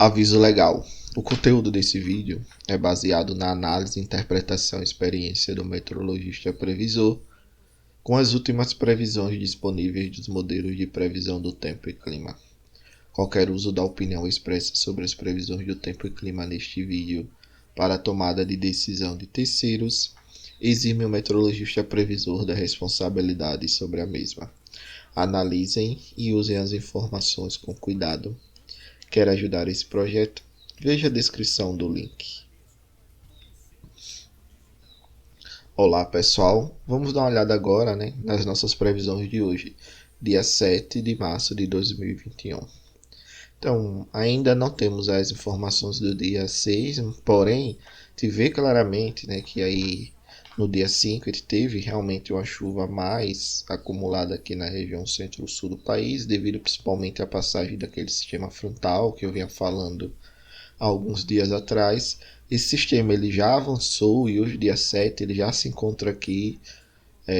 Aviso legal. O conteúdo desse vídeo é baseado na análise, interpretação e experiência do meteorologista previsor com as últimas previsões disponíveis dos modelos de previsão do tempo e clima. Qualquer uso da opinião expressa sobre as previsões do tempo e clima neste vídeo para a tomada de decisão de terceiros exime o meteorologista previsor da responsabilidade sobre a mesma. Analisem e usem as informações com cuidado. Quer ajudar esse projeto? Veja a descrição do link. Olá pessoal, vamos dar uma olhada agora nas nossas previsões de hoje, dia 7 de março de 2021. Então, ainda não temos as informações do dia 6, porém, te vê claramente que aí no dia 5 ele teve realmente uma chuva mais acumulada aqui na região centro-sul do país, devido principalmente à passagem daquele sistema frontal que eu vinha falando há alguns dias atrás. Esse sistema ele já avançou e hoje, dia 7, ele já se encontra aqui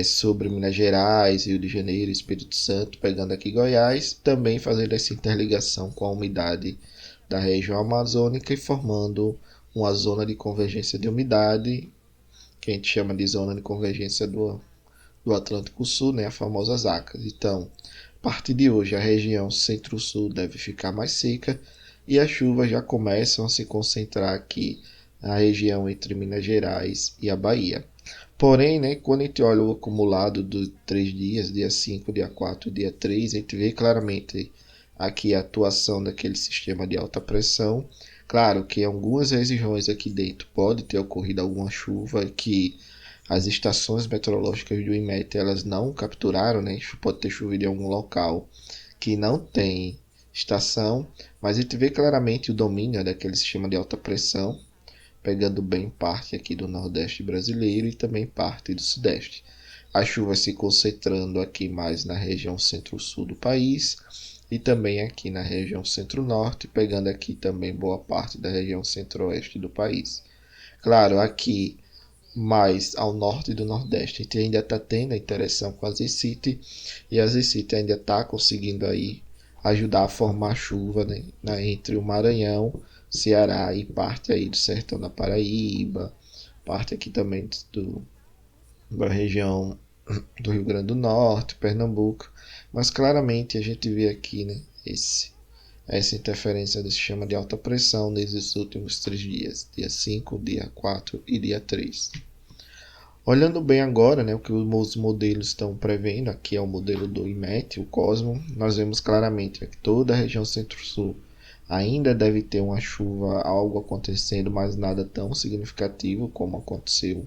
sobre Minas Gerais, Rio de Janeiro, Espírito Santo, pegando aqui Goiás, também fazendo essa interligação com a umidade da região amazônica e formando uma zona de convergência de umidade, que a gente chama de zona de convergência do Atlântico Sul, a famosa ZACAS. Então, a partir de hoje, a região centro-sul deve ficar mais seca e as chuvas já começam a se concentrar aqui na região entre Minas Gerais e a Bahia. Porém, quando a gente olha o acumulado dos 3 dias, dia 5, dia 4 e dia 3, a gente vê claramente aqui a atuação daquele sistema de alta pressão. Claro que em algumas regiões aqui dentro pode ter ocorrido alguma chuva que as estações meteorológicas do IMET elas não capturaram, pode ter chovido em algum local que não tem estação, mas a gente vê claramente o domínio daquele sistema de alta pressão, pegando bem parte aqui do Nordeste brasileiro e também parte do Sudeste. As chuvas se concentrando aqui mais na região centro-sul do país e também aqui na região centro-norte, pegando aqui também boa parte da região centro-oeste do país. Claro, aqui mais ao norte do Nordeste, a gente ainda está tendo a interação com a Zecite e a Zecite ainda está conseguindo aí ajudar a formar chuva entre o Maranhão, Ceará e parte aí do sertão da Paraíba, parte aqui também da região do Rio Grande do Norte, Pernambuco, mas claramente a gente vê aqui essa interferência do sistema de alta pressão nesses últimos 3 dias, dia 5, dia 4 e dia 3. Olhando bem agora, o que os modelos estão prevendo, aqui é o modelo do IMET, o Cosmo, nós vemos claramente que toda a região centro-sul ainda deve ter uma chuva, algo acontecendo, mas nada tão significativo como aconteceu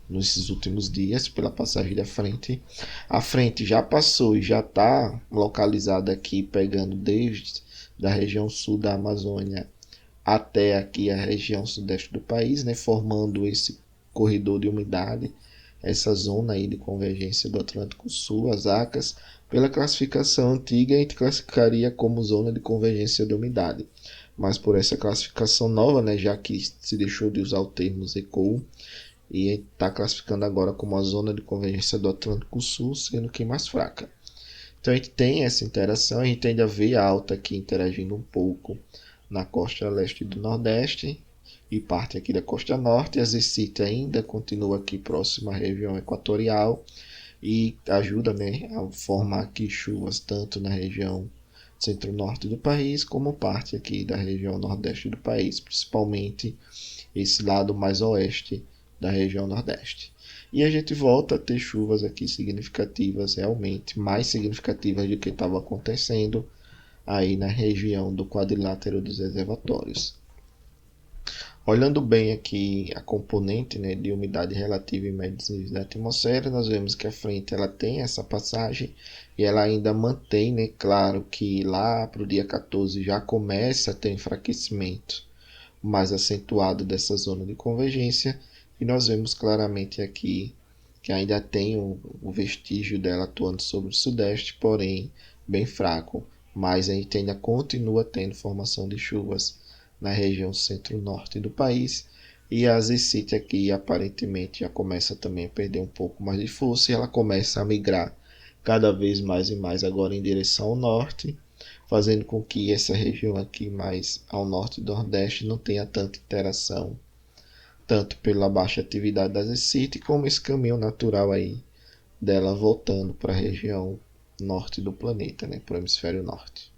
nesses últimos dias pela passagem da frente. A frente já passou e já está localizada aqui, pegando desde da região sul da Amazônia até aqui a região sudeste do país, formando esse corredor de umidade, essa zona aí de convergência do Atlântico Sul, as ACAS. Pela classificação antiga, a gente classificaria como zona de convergência de umidade, mas por essa classificação nova, já que se deixou de usar o termo ZECOU, e está classificando agora como a zona de convergência do Atlântico Sul, sendo que mais fraca. Então a gente tem essa interação, a gente ainda vê a alta aqui interagindo um pouco na costa leste do Nordeste e parte aqui da costa norte. A Zecite ainda continua aqui próxima à região equatorial e ajuda a formar aqui chuvas tanto na região centro-norte do país como parte aqui da região nordeste do país, principalmente esse lado mais oeste da região nordeste. E a gente volta a ter chuvas aqui significativas, realmente mais significativas do que estava acontecendo aí na região do quadrilátero dos reservatórios. Olhando bem aqui a componente de umidade relativa e médios da atmosfera, nós vemos que a frente ela tem essa passagem e ela ainda mantém, claro que lá para o dia 14 já começa a ter enfraquecimento mais acentuado dessa zona de convergência, e nós vemos claramente aqui que ainda tem o vestígio dela atuando sobre o sudeste, porém bem fraco, mas a gente ainda continua tendo formação de chuvas na região centro-norte do país, e a Zecite aqui aparentemente já começa também a perder um pouco mais de força e ela começa a migrar cada vez mais e mais agora em direção ao norte, fazendo com que essa região aqui mais ao norte e nordeste não tenha tanta interação, tanto pela baixa atividade das SCIT, como esse caminho natural aí dela voltando para a região norte do planeta, né, para o hemisfério norte.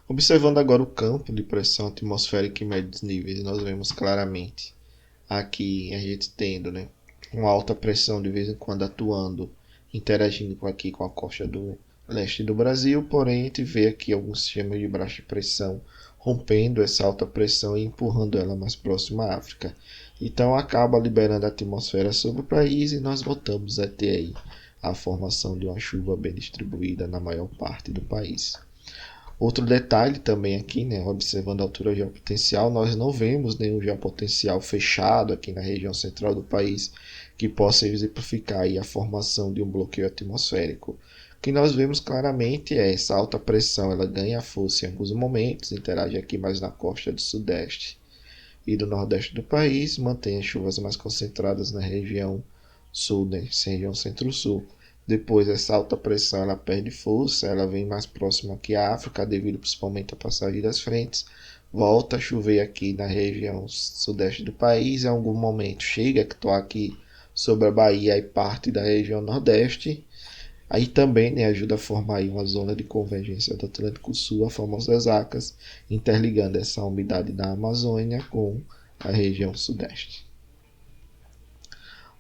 Observando agora o campo de pressão atmosférica em médios níveis, nós vemos claramente aqui a gente tendo, né, uma alta pressão de vez em quando atuando, interagindo aqui com a costa do leste do Brasil, porém a gente vê aqui alguns sistemas de baixa pressão rompendo essa alta pressão e empurrando ela mais próxima à África. Então acaba liberando a atmosfera sobre o país e nós voltamos a ter aí a formação de uma chuva bem distribuída na maior parte do país. Outro detalhe também aqui, né, observando a altura geopotencial, nós não vemos nenhum geopotencial fechado aqui na região central do país que possa exemplificar aí a formação de um bloqueio atmosférico. O que nós vemos claramente é essa alta pressão, ela ganha força em alguns momentos, interage aqui mais na costa do sudeste e do nordeste do país, mantém as chuvas mais concentradas na região sul, né, região centro-sul. Depois essa alta pressão ela perde força, ela vem mais próxima aqui à África, devido principalmente à passagem das frentes. Volta a chover aqui na região sudeste do país, em algum momento chega a atuar aqui sobre a Bahia e parte da região nordeste. Aí também, né, ajuda a formar aí uma zona de convergência do Atlântico Sul, a famosa ACAS, interligando essa umidade da Amazônia com a região sudeste.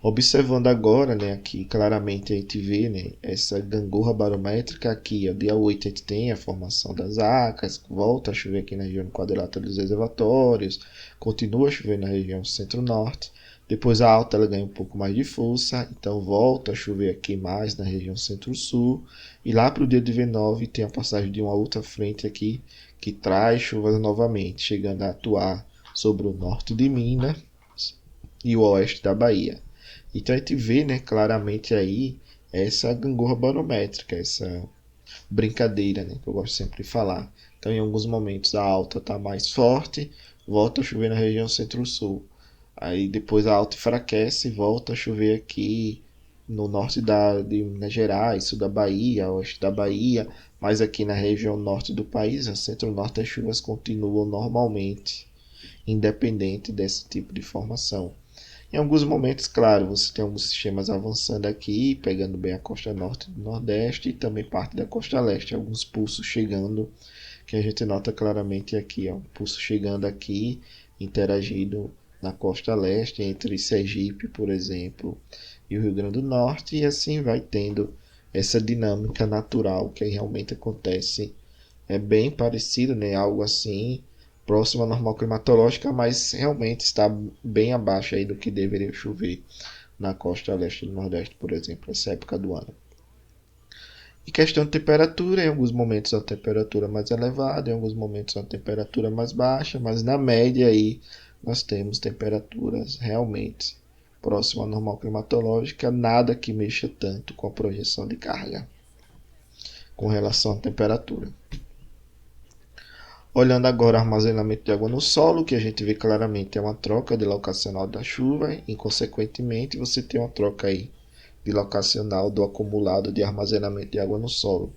Observando agora, né, aqui claramente a gente vê, né, essa gangorra barométrica aqui, ó, dia 8 a gente tem a formação das ACAS, volta a chover aqui na região do quadrilátero dos reservatórios, continua a chover na região centro-norte, depois a alta ela ganha um pouco mais de força, então volta a chover aqui mais na região centro-sul, e lá para o dia 19 tem a passagem de uma outra frente aqui, que traz chuvas novamente, chegando a atuar sobre o norte de Minas e o oeste da Bahia. Então a gente vê, né, claramente aí essa gangorra barométrica, essa brincadeira, né, que eu gosto sempre de falar. Então em alguns momentos a alta está mais forte, volta a chover na região centro-sul. Aí depois a alta enfraquece e volta a chover aqui no norte de Minas Gerais, sul da Bahia, oeste da Bahia, mas aqui na região norte do país, no centro-norte, as chuvas continuam normalmente, independente desse tipo de formação. Em alguns momentos, claro, você tem alguns sistemas avançando aqui, pegando bem a costa norte do nordeste e também parte da costa leste, alguns pulsos chegando, que a gente nota claramente aqui, ó, um pulso chegando aqui, interagindo na costa leste, entre Sergipe, por exemplo, e o Rio Grande do Norte, e assim vai tendo essa dinâmica natural que realmente acontece. É bem parecido, né? Algo assim, próximo à normal climatológica, mas realmente está bem abaixo aí do que deveria chover na costa leste do Nordeste, por exemplo, essa época do ano. E questão de temperatura, em alguns momentos a temperatura mais elevada, em alguns momentos a temperatura mais baixa, mas na média aí nós temos temperaturas realmente próximas à normal climatológica, nada que mexa tanto com a projeção de carga com relação à temperatura. Olhando agora o armazenamento de água no solo, que a gente vê claramente é uma troca de locacional da chuva e, consequentemente, você tem uma troca aí de locacional do acumulado de armazenamento de água no solo.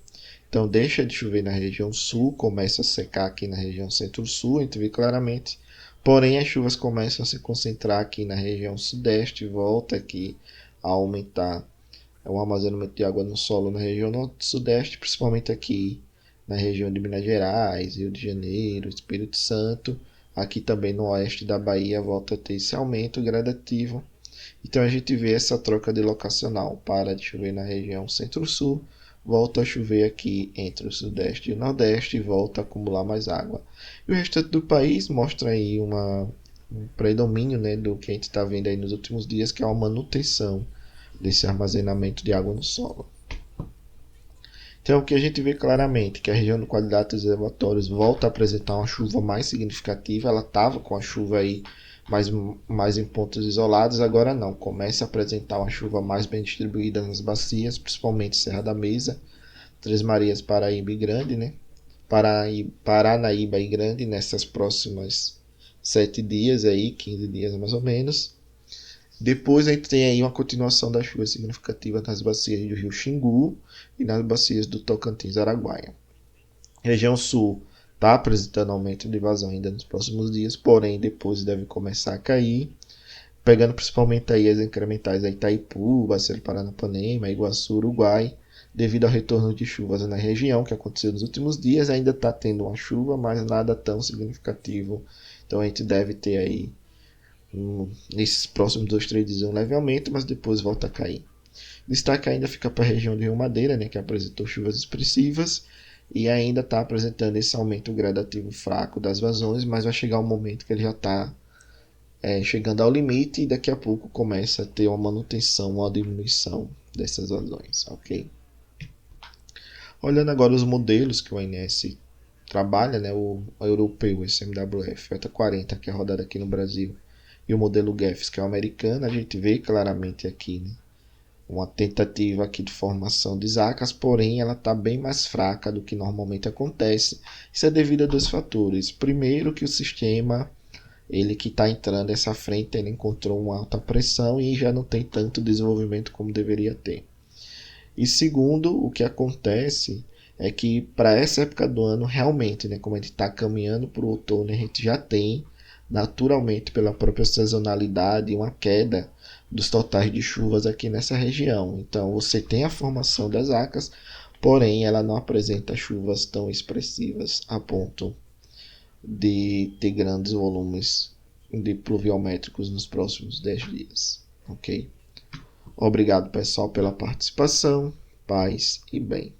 Então, deixa de chover na região sul, começa a secar aqui na região centro-sul, a gente vê claramente. Porém, as chuvas começam a se concentrar aqui na região sudeste, volta aqui a aumentar o armazenamento de água no solo na região sudeste, principalmente aqui na região de Minas Gerais, Rio de Janeiro, Espírito Santo. Aqui também no oeste da Bahia volta a ter esse aumento gradativo. Então a gente vê essa troca de locacional. Para de chover na região centro-sul, volta a chover aqui entre o sudeste e o nordeste e volta a acumular mais água. E o restante do país mostra aí um predomínio, né, do que a gente está vendo aí nos últimos dias, que é uma manutenção desse armazenamento de água no solo. Então, o que a gente vê claramente que a região do quadrilátero dos reservatórios volta a apresentar uma chuva mais significativa. Ela estava com a chuva aí mais em pontos isolados, agora não. Começa a apresentar uma chuva mais bem distribuída nas bacias, principalmente Serra da Mesa, Três Marias, Paraíba e Grande, né? Paranaíba e Grande nessas próximas 7 dias aí, 15 dias mais ou menos. Depois a gente tem aí uma continuação da chuva significativa nas bacias do rio Xingu e nas bacias do Tocantins Araguaia. Região sul está apresentando aumento de vazão ainda nos próximos dias, porém depois deve começar a cair, pegando principalmente aí as incrementais da Itaipu, Bacia do Paranapanema, Iguaçu, Uruguai, devido ao retorno de chuvas na região que aconteceu nos últimos dias. Ainda está tendo uma chuva, mas nada tão significativo. Então a gente deve ter aí, nesses próximos 2, 3 dias, um leve aumento, mas depois volta a cair. Destaque ainda fica para a região de Rio Madeira, né, que apresentou chuvas expressivas e ainda está apresentando esse aumento gradativo fraco das vazões, mas vai chegar um momento que ele já está chegando ao limite e daqui a pouco começa a ter uma manutenção, uma diminuição dessas vazões, ok? Olhando agora os modelos que o ONS trabalha, né, o europeu, o SMWF, o 40, que é rodado aqui no Brasil, e o modelo GEFS, que é o americano, a gente vê claramente aqui, né, uma tentativa aqui de formação de zacas, porém ela está bem mais fraca do que normalmente acontece. Isso é devido a dois fatores. Primeiro, que o sistema, ele que está entrando essa frente, ele encontrou uma alta pressão e já não tem tanto desenvolvimento como deveria ter. E segundo, o que acontece é que para essa época do ano, realmente, né, como a gente está caminhando para o outono, a gente já tem, naturalmente, pela própria sazonalidade, uma queda dos totais de chuvas aqui nessa região. Então, você tem a formação das acas, porém, ela não apresenta chuvas tão expressivas a ponto de ter grandes volumes de pluviométricos nos próximos 10 dias. Ok? Obrigado, pessoal, pela participação. Paz e bem.